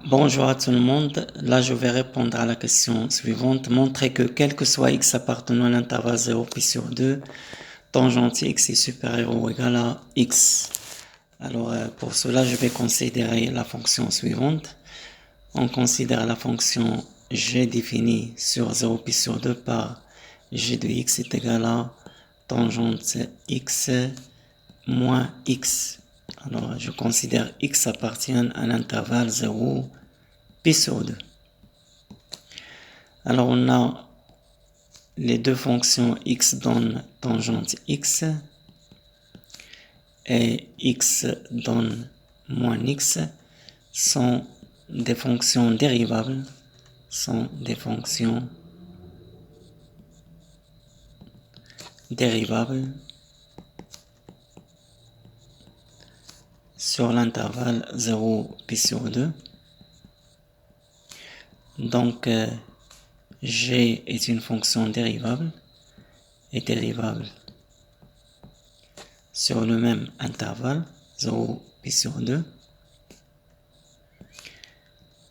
Bonjour à tout le monde. Là, je vais répondre à la question suivante. Montrer que quel que soit x appartenant à l'intervalle 0 pi sur 2, tangente x est supérieur ou égal à x. Alors, pour cela, je vais considérer la fonction suivante. On considère la fonction g définie sur 0 pi sur 2 par g de x est égal à tangente x moins x. Alors, je considère x appartient à l'intervalle 0 pi sur 2. Alors, on a les deux fonctions x donne tangente x et x donne moins x sont des fonctions dérivables, sur l'intervalle 0 pi sur 2. Donc, g est une fonction dérivable et dérivable sur le même intervalle 0 pi sur 2.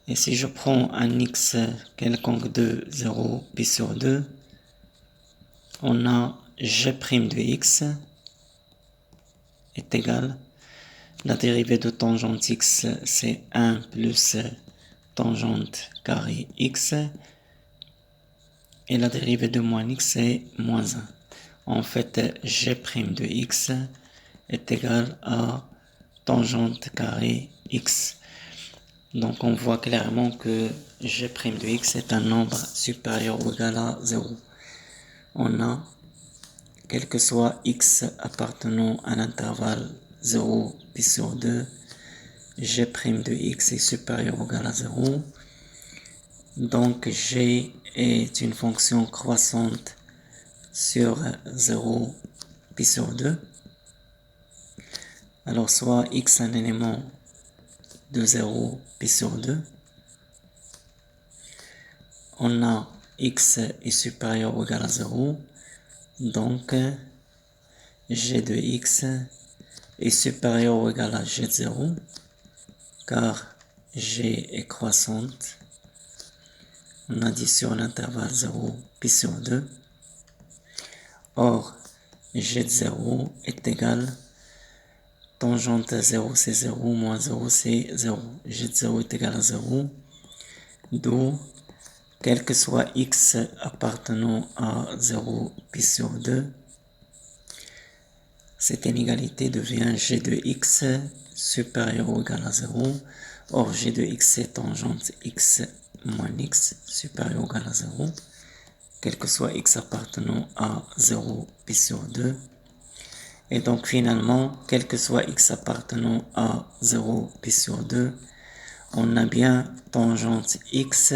Et si je prends un x quelconque de 0 pi sur 2, on a g' de x est égal, la dérivée de tangente x c'est 1 plus tangente carré x, et la dérivée de moins x c'est moins 1. En fait, g' de x est égal à tangente carré x. Donc on voit clairement que g' de x est un nombre supérieur ou égal à 0. On a, quel que soit x appartenant à l'intervalle 0 pi sur 2, g' de x est supérieur ou égal à 0. Donc g est une fonction croissante sur 0 pi sur 2. Alors soit x un élément de 0 pi sur 2. On a x est supérieur ou égal à 0. Donc g de x est supérieur ou égal à g de 0, car g est croissante. On a dit sur l'intervalle 0 pi sur 2. Or, g de 0 est égal, tangente 0 c'est 0, moins 0 c'est 0. G de 0 est égal à 0, d'où, quel que soit x appartenant à 0 pi sur 2, cette inégalité devient g de x supérieur ou égal à 0. Or, g de x c'est tangente x moins x supérieur ou égal à 0. Quel que soit x appartenant à 0 pi sur 2. Et donc finalement, quel que soit x appartenant à 0 pi sur 2, on a bien tangente x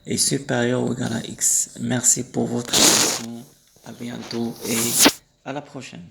est supérieur ou égal à x. Merci pour votre attention. À bientôt et à la prochaine.